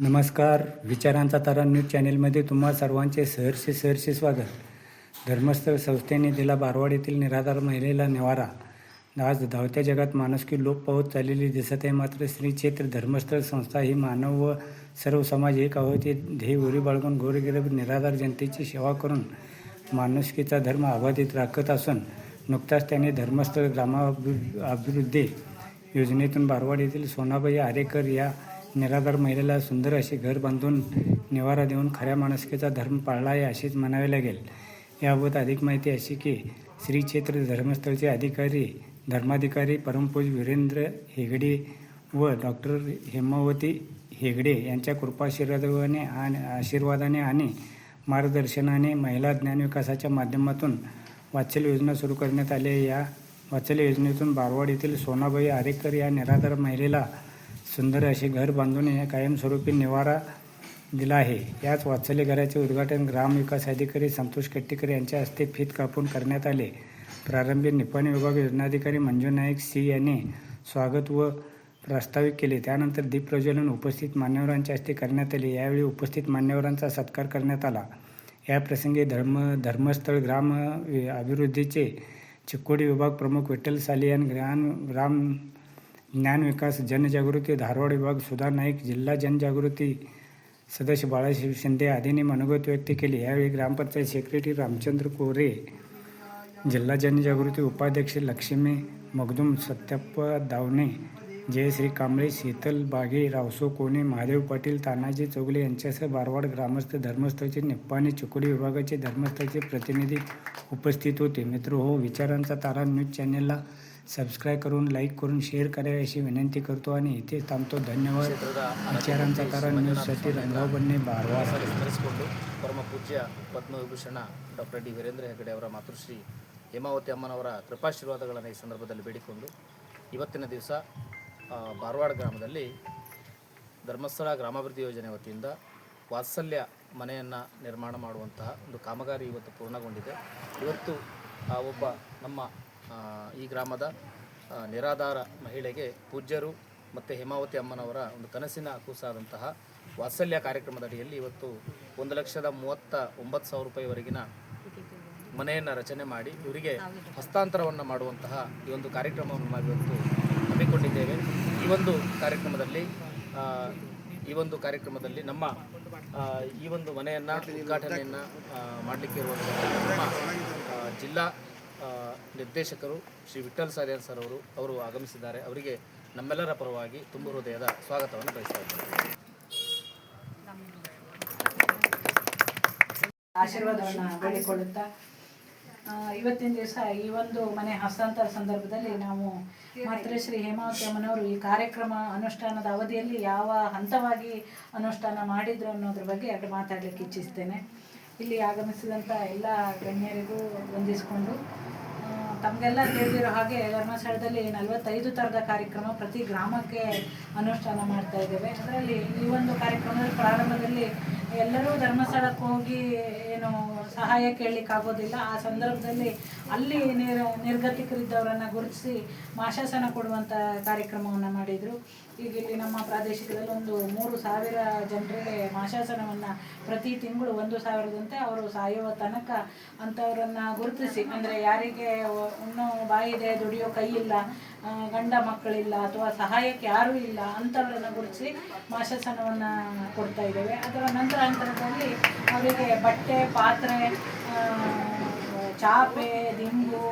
नमस्कार. विचारांचा तारा न्यूज चॅनेलमध्ये तुम्हा सर्वांचे सहर्ष स्वागत. धर्मस्थळ संस्थेने दिला बारवाड येथील निराधार महिलेला निवारा. आज धावत्या जगात माणुसकी लोप पावत चाललेली दिसत आहे. मात्र श्री क्षेत्र धर्मस्थळ संस्था ही मानव व सर्व समाज एक आहोत हे ध्येय उरी बाळगून गोरगरीब निराधार जनतेची सेवा करून माणुसकीचा धर्म अबाधित राखत असून नुकताच त्याने धर्मस्थळ ग्रामाभिवृद्धी योजनेतून बारवाड येथील सोनाबाई आरेकर या निराधार महिलेला सुंदर असे घर बांधून निवारा देऊन खऱ्या माणुसकीचा धर्म पाळला आहे असेच म्हणावे लागेल. याबाबत अधिक माहिती अशी की श्री क्षेत्र धर्मस्थळचे धर्माधिकारी परमपूज्य वीरेंद्र हेगडे व डॉक्टर हेमावती हेगडे यांच्या आशीर्वादाने आणि मार्गदर्शनाने महिला ज्ञानविकासाच्या माध्यमातून वात्सल्य योजना सुरू करण्यात आली आहे. या वात्सल्य योजनेतून बारवाड येथील सोनाबाई आरेकर या निराधार महिलेला सुंदर असे घर बांधून कायमस्वरूपी निवारा दिला आहे. याच वात्सल्य घराचे उद्घाटन ग्रामविकास अधिकारी संतोष कट्टीकर यांच्या हस्ते फीत कापून करण्यात आले. प्रारंभी निपाणी विभाग योजनाधिकारी मंजू नाईक सी यांनी स्वागत व प्रास्ताविक केले. त्यानंतर दीप प्रज्वलन उपस्थित मान्यवरांच्या हस्ते करण्यात आले. यावेळी उपस्थित मान्यवरांचा सत्कार करण्यात आला. याप्रसंगी धर्मस्थळ ग्राम अभिवृद्धीचे चिक्कोडी विभाग प्रमुख विठ्ठल सालियान, ग्राम ज्ञानविकास जनजागृती धारवाड विभाग सुधा नाईक, जिल्हा जनजागृती सदस्य बाळासाहेब शिंदे आदींनी मनोगत व्यक्त केले. यावेळी ग्रामपंचायत सेक्रेटरी रामचंद्र कोरे, जिल्हा जनजागृती उपाध्यक्ष लक्ष्मी मगदूम, सत्यप्पा दावणे, जयश्री कांबळे, शीतल बागे, रावसो कोणे, महादेव पाटील, तानाजी चौगले यांच्यासह बारवाड ग्रामस्थ, धर्मस्थळचे निप्पाणी चिक्कोडी विभागाचे धर्मस्थळचे प्रतिनिधी उपस्थित होते. मित्रहो, विचारांचा तारा न्यूज चॅनेलला सबस्क्राईब करून, लाईक करून, शेअर करावे अशी विनंती करतो आणि इथे थांबतो. धन्यवाद. विचारांचा तारा न्यूजसाठी ರಂಗರಾವ್ ಬನ್ನಿ, ಬಾರವಾಡ. ಸ್ಮರಿಸಿಕೊಂಡು ಪರಮಪೂಜ್ಯ ಪದ್ಮವಿಭೂಷಣ ಡಾಕ್ಟರ್ ಡಿ ವೀರೇಂದ್ರ ಹೆಗಡೆ ಅವರ ಮಾತೃಶ್ರೀ ಹೇಮಾವತಿ ಅಮ್ಮನವರ ಕೃಪಾಶೀರ್ವಾದಗಳನ್ನು ಈ ಸಂದರ್ಭದಲ್ಲಿ ಬೇಡಿಕೊಂಡು ಇವತ್ತಿನ ದಿವಸ ಬಾರವಾಡ ಗ್ರಾಮದಲ್ಲಿ ಧರ್ಮಸ್ಥಳ ಗ್ರಾಮಾಭಿವೃದ್ಧಿ ಯೋಜನೆ ವತಿಯಿಂದ ವಾತ್ಸಲ್ಯ ಮನೆಯನ್ನು ನಿರ್ಮಾಣ ಮಾಡುವಂತಹ ಒಂದು ಕಾಮಗಾರಿ ಇವತ್ತು ಪೂರ್ಣಗೊಂಡಿದೆ. ಇವತ್ತು ಒಬ್ಬ ನಮ್ಮ ಈ ಗ್ರಾಮದ ನಿರಾಧಾರ ಮಹಿಳೆಗೆ ಪೂಜ್ಯರು ಮತ್ತು ಹೇಮಾವತಿ ಅಮ್ಮನವರ ಒಂದು ಕನಸಿನ ಕೂಸಾದಂತಹ ವಾತ್ಸಲ್ಯ ಕಾರ್ಯಕ್ರಮದ ಅಡಿಯಲ್ಲಿ ಇವತ್ತು 1,39,900 ರೂಪಾಯಿವರೆಗಿನ ಮನೆಯನ್ನು ರಚನೆ ಮಾಡಿ ಇವರಿಗೆ ಹಸ್ತಾಂತರವನ್ನು ಮಾಡುವಂತಹ ಈ ಒಂದು ಕಾರ್ಯಕ್ರಮವನ್ನು ನಾವಿವತ್ತು ಹಮ್ಮಿಕೊಂಡಿದ್ದೇವೆ. ಈ ಒಂದು ಕಾರ್ಯಕ್ರಮದಲ್ಲಿ ನಮ್ಮ ಈ ಒಂದು ಮನೆಯನ್ನು ಉದ್ಘಾಟನೆಯನ್ನು ಮಾಡಲಿಕ್ಕೆ ಇರುವಂತಹ ನಮ್ಮ ಜಿಲ್ಲಾ ನಿರ್ದೇಶಕರು ಶ್ರೀ ವಿಠ್ಠಲ್ ಸಾಲಿಯಾನ್ ಸರ್ ಅವರು ಆಗಮಿಸಿದ್ದಾರೆ. ಅವರಿಗೆ ನಮ್ಮೆಲ್ಲರ ಪರವಾಗಿ ತುಂಬ ಹೃದಯದ ಸ್ವಾಗತವನ್ನು ಬಯಸ್ತಾ ಇದ್ದೇನೆ. ಆಶೀರ್ವಾದವನ್ನು ಬೇಡಿಕೊಳ್ಳುತ್ತಾ ಇವತ್ತಿನ ದಿವಸ ಈ ಒಂದು ಮನೆ ಹಸ್ತಾಂತರ ಸಂದರ್ಭದಲ್ಲಿ ನಾವು ಮಾತ್ರ ಶ್ರೀ ಹೇಮಾವತಿ ಅಮ್ಮನವರು ಈ ಕಾರ್ಯಕ್ರಮ ಅನುಷ್ಠಾನದ ಅವಧಿಯಲ್ಲಿ ಯಾವ ಹಂತವಾಗಿ ಅನುಷ್ಠಾನ ಮಾಡಿದ್ರು ಅನ್ನೋದ್ರ ಬಗ್ಗೆ ಎರಡು ಮಾತಾಡಲಿಕ್ಕೆ ಇಚ್ಛಿಸ್ತೇನೆ. ಇಲ್ಲಿ ಆಗಮಿಸಿದಂಥ ಎಲ್ಲ ಗಣ್ಯರಿಗೂ ವಂದಿಸಿಕೊಂಡು, ತಮಗೆಲ್ಲ ತಿಳಿದಿರೋ ಹಾಗೆ ಧರ್ಮಸ್ಥಳದಲ್ಲಿ 45 ಥರದ ಕಾರ್ಯಕ್ರಮ ಪ್ರತಿ ಗ್ರಾಮಕ್ಕೆ ಅನುಷ್ಠಾನ ಮಾಡ್ತಾ ಇದ್ದೇವೆ. ಅದರಲ್ಲಿ ಈ ಒಂದು ಕಾರ್ಯಕ್ರಮದ ಪ್ರಾರಂಭದಲ್ಲಿ ಎಲ್ಲರೂ ಧರ್ಮಸ್ಥಳಕ್ಕೆ ಹೋಗಿ ಏನು ಸಹಾಯ ಕೇಳಲಿಕ್ಕಾಗೋದಿಲ್ಲ. ಆ ಸಂದರ್ಭದಲ್ಲಿ ಅಲ್ಲಿ ನಿರ್ಗತಿಕರಿದ್ದವರನ್ನು ಗುರುತಿಸಿ ಮಾಶಾಸನ ಕೊಡುವಂಥ ಕಾರ್ಯಕ್ರಮವನ್ನು ಮಾಡಿದರು. ಈಗ ಇಲ್ಲಿ ನಮ್ಮ ಪ್ರಾದೇಶಿಕದಲ್ಲಿ ಒಂದು 3,000 ಜನರಿಗೆ ಮಾಶಾಸನವನ್ನು ಪ್ರತಿ ತಿಂಗಳು 1,000ದಂತೆ ಅವರು ಸಾಯುವ ತನಕ ಅಂಥವರನ್ನು ಗುರುತಿಸಿ, ಅಂದರೆ ಯಾರಿಗೆ ಉಣ್ಣೋ ಬಾಯಿದೆ, ದುಡಿಯೋ ಕೈ ಇಲ್ಲ, ಗಂಡ ಮಕ್ಕಳಿಲ್ಲ ಅಥವಾ ಸಹಾಯಕ್ಕೆ ಯಾರೂ ಇಲ್ಲ ಅಂಥವರನ್ನು ಗುರುತಿಸಿ ಮಾಶಾಸನವನ್ನು ಕೊಡ್ತಾ ಇದ್ದೇವೆ. ಅದರ ನಂತರ ಹಂತದಲ್ಲಿ ಅವರಿಗೆ ಬಟ್ಟೆ, ಪಾತ್ರೆ, ಚಾಪೆ, ದಿಂಬು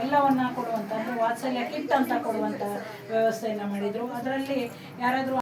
ಎಲ್ಲವನ್ನು ಕೊಡುವಂಥ, ವಾತ್ಸಲ್ಯ ಕಿಟ್ ಅಂತ ಕೊಡುವಂಥ ವ್ಯವಸ್ಥೆಯನ್ನು ಮಾಡಿದರು. ಅದರಲ್ಲಿ ಯಾರಾದರೂ